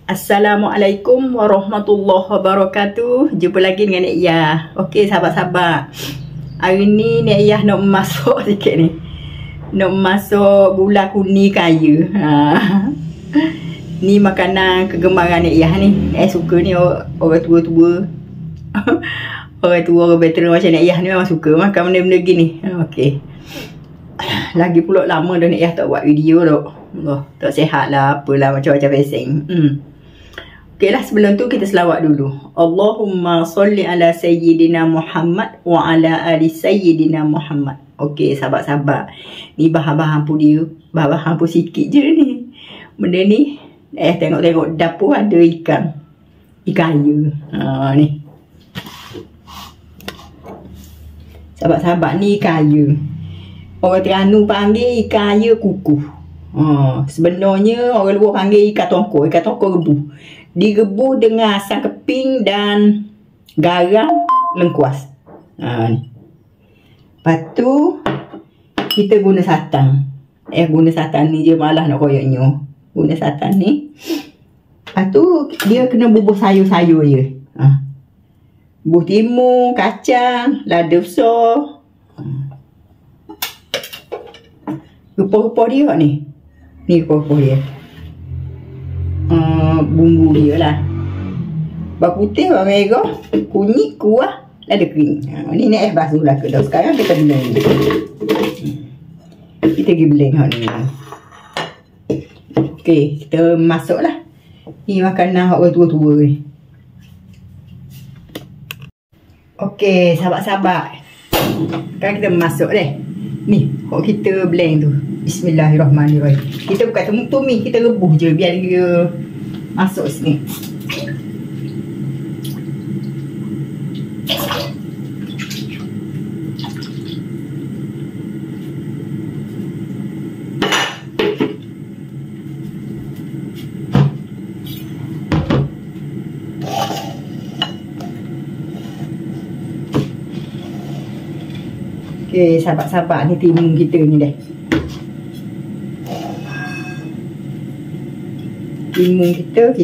Assalamualaikum warahmatullahi wabarakatuh. Jumpa lagi dengan Nek Yah. Okey sahabat-sahabat, hari ni Nek Yah nak masak sikit ni. Nak masak gula kuning kaya. Ni makanan kegemaran Nek Yah ni. Suka ni orang tua-tua. Orang tua, orang veteran macam Nek Yah ni memang suka makan benda-benda gini. Okey. Lagi pula lama dah Nek Yah tak buat video dah. Tak sihat lah, apalah macam-macam pesing. Okeylah, sebelum tu kita selawat dulu. Allahumma salli ala sayyidina Muhammad wa ala ali sayyidina Muhammad. Okey sahabat-sahabat, ni bahan-bahan pun dia. Bahan-bahan pun sikit je ni. Benda ni tengok-tengok dapur ada ikan ayu. Ni sahabat-sahabat, ni ikan ayu. Orang Terengganu panggil ikan ayu kukuh. Sebenarnya orang luar panggil ikan tongkol. Ikan tongkol rebus. Direbus dengan asam keping dan garam lengkuas. Ni. Lepas tu kita guna santan. Guna santan ni je, malah nak koyaknya. Guna santan ni. Lepas tu dia kena bubuh sayur-sayur je. Bubuh timun, kacang, lada besar. Rupa-rupa dia ni. Ni rupa-rupa dia. Bumbu dia lah. Bawang putih, bawang merah, kunyit, kuah, lada kering. Ni Nek Yah basuh lah ke dah. Sekarang kita blend. Kita pergi blend ni. Okey, kita masuk lah. Ni makanan orang tua-tua ni. Okey, sahabat-sahabat, sekarang kita masuk deh. Ni, kok kita blend tu. Bismillahirrahmanirrahim. Kita bukan tumis, kita rebus je biar dia masuk sini. Okey, sahabat-sahabat, ni timun kita ni dah. Timun kita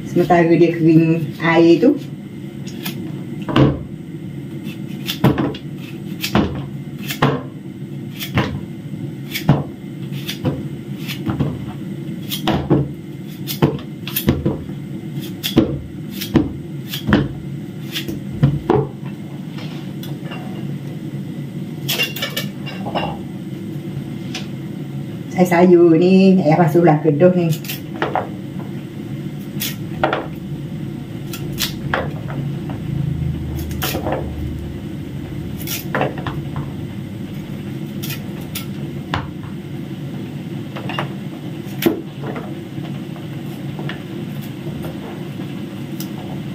sementara dia kering air tu, sayur ni Nek Yah basuh lah keduh ni.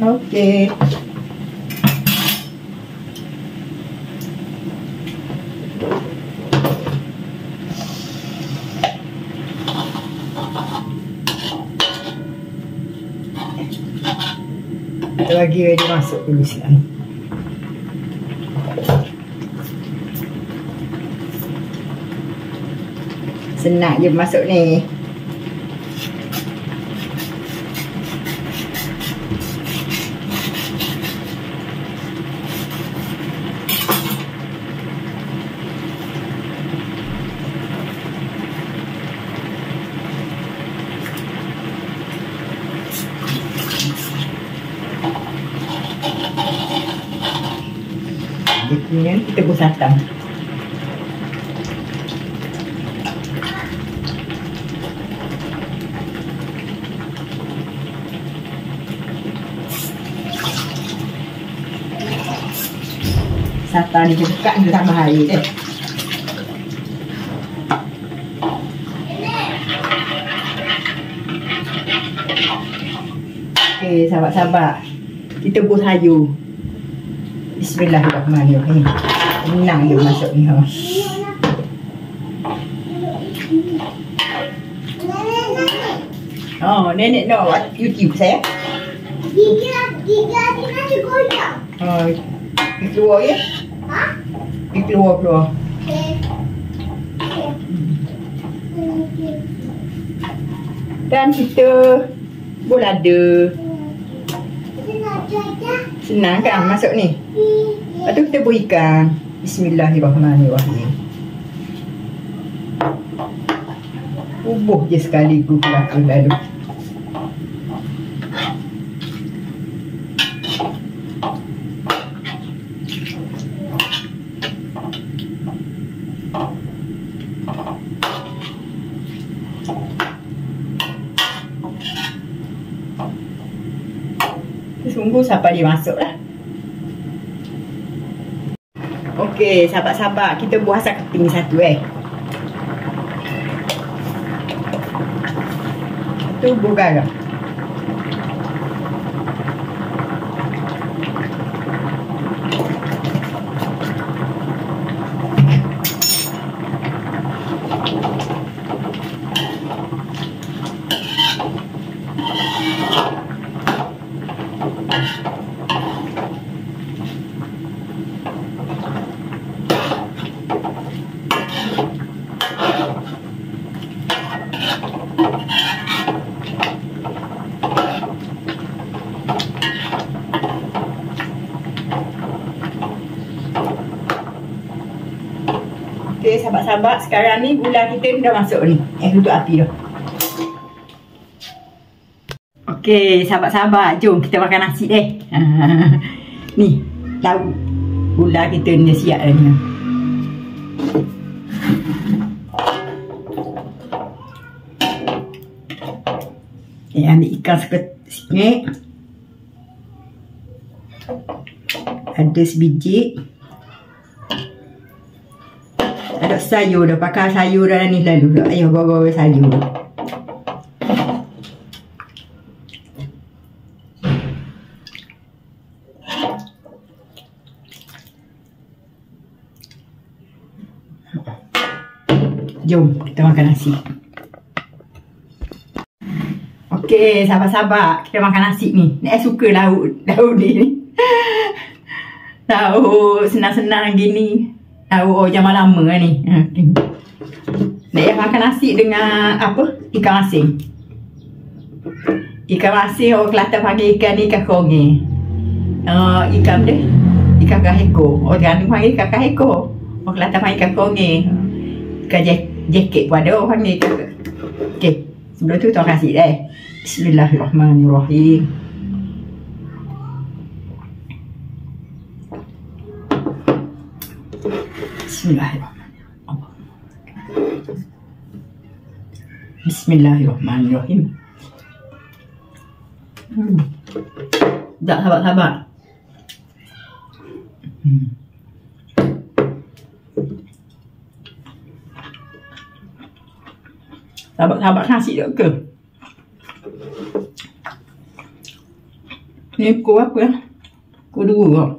Okey. Kita bagi dia masuk dulu sini. Senang je masuk ni. Kemudian kita buat santan. Santan ni dekat dia tambah air deh. Okey sahabat-sahabat, kita buat sayur. Bismillahirrahmanirrahim. Senang je masuk ni. Nenek nak buat YouTube saya. Tiga nanti goyang. Pergi keluar ya? Pergi keluar. Okay. Dan kita bolada. Senang kan masuk ni. Lepas tu kita buat ikan. Bismillahirrahmanirrahim. Bubuh je sekali ku kelakar lalu. Tunggu sampai dia masuk lah. Okey, sahabat-sahabat, kita buah asam keting satu tu buah garam. Okey, sahabat-sahabat, sekarang ni gula kita dah masuk ni. Tutup api dah. Okey, sahabat-sahabat, jom kita makan nasi deh. Ni, lauk gula kita ni dah siap dah ni. Ambil ikan sikit. Ada sebiji. Ada sayur dah, pakai sayur dah ni lalu. Ayuh goreng sayur. Jom kita makan nasi. Okey, sahabat-sahabat, kita makan nasi ni. Nek suka lauk ni. Lauk senang-senang gini. Lauk zaman lama ni. Nek makan nasi dengan apa? Ikan asin. Ikan asin orang Kelantan panggil ikan ni ikan konge. Ikan dia ikan kaheko. Orang Terengganu panggil ikan kaheko. Orang Kelantan panggil ikan konge. Ikan jaket pun ada orang panggil ikan. Okey, sebelum tu tuan kasih Bismillahirrahmanirrahim. Bismillahirrahmanirrahim. Tak, sahabat-sahabat. Sahabat-sahabat nasi tak ke? Ni pukul apa ya? Pukul 2 kok.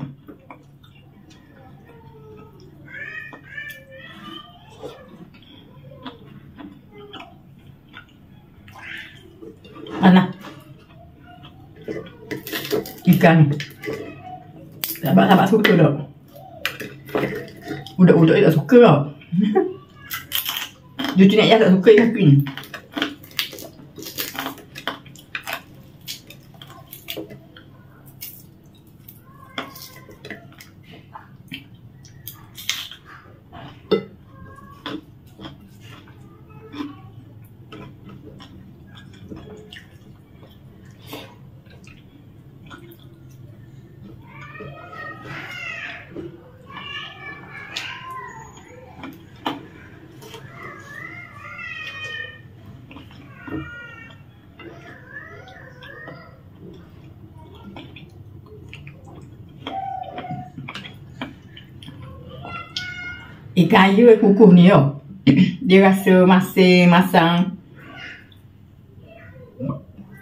Mana? Ikan. Sahabat-sahabat suka tak? Budak-budak tak suka tak? Cucu nak tak suka ikan ni. Ikan air kukuh ni tau. Dia rasa masih masang.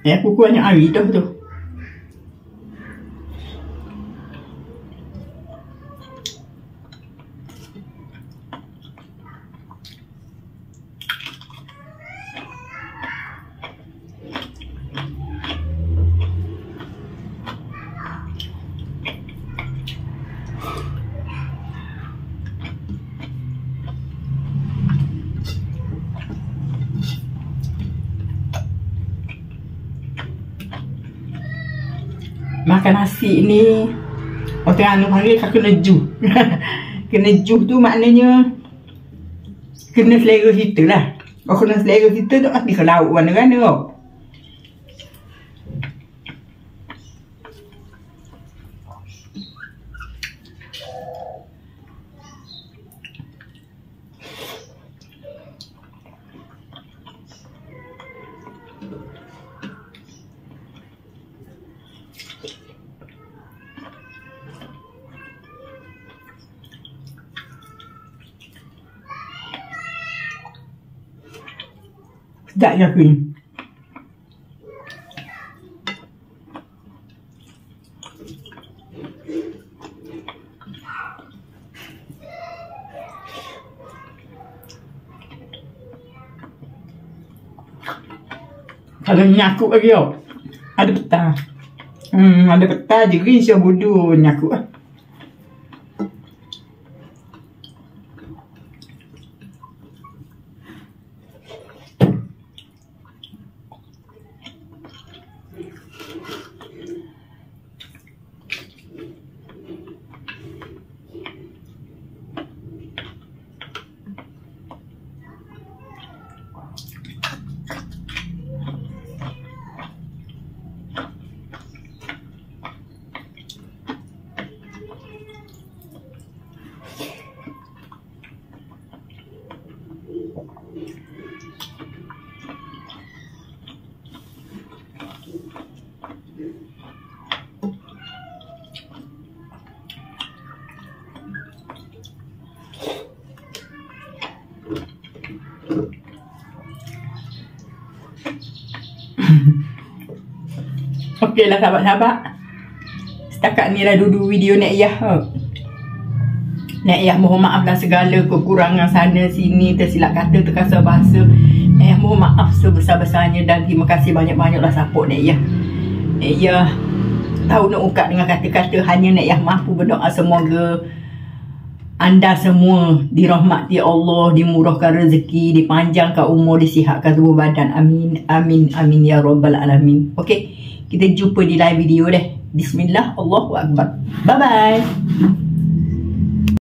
Kukuh banyak air tu. makan nasi ni orang Terengganu panggil kena ju. Kena ju tu maknanya kena selera kita lah. Kalau kena selera kita tu pergi ke laut mana-mana tau. Sedap je aku ni. Kalau nyakuk lagi tau. Ada peta. Ada peta je green siap bodoh nyakuk lah. Okey lah sahabat-sahabat, setakat ni lah dulu video Nek Yah. Nek Yah mohon maaf lah segala kekurangan sana sini, tersilap kata, terkasar bahasa. Nek Yah mohon maaf sebesar-besarnya dan terima kasih banyak-banyak lah support Nek Yah. Nek Yah tahu nak ungkap dengan kata-kata, hanya Nek Yah mampu berdoa semoga anda semua dirahmati Allah, dimurahkan rezeki, dipanjangkan umur, disihatkan tubuh badan. Amin, amin, amin ya rabbal alamin. Okey, kita jumpa di live video deh. Bismillah, Allahu Akbar. Bye bye.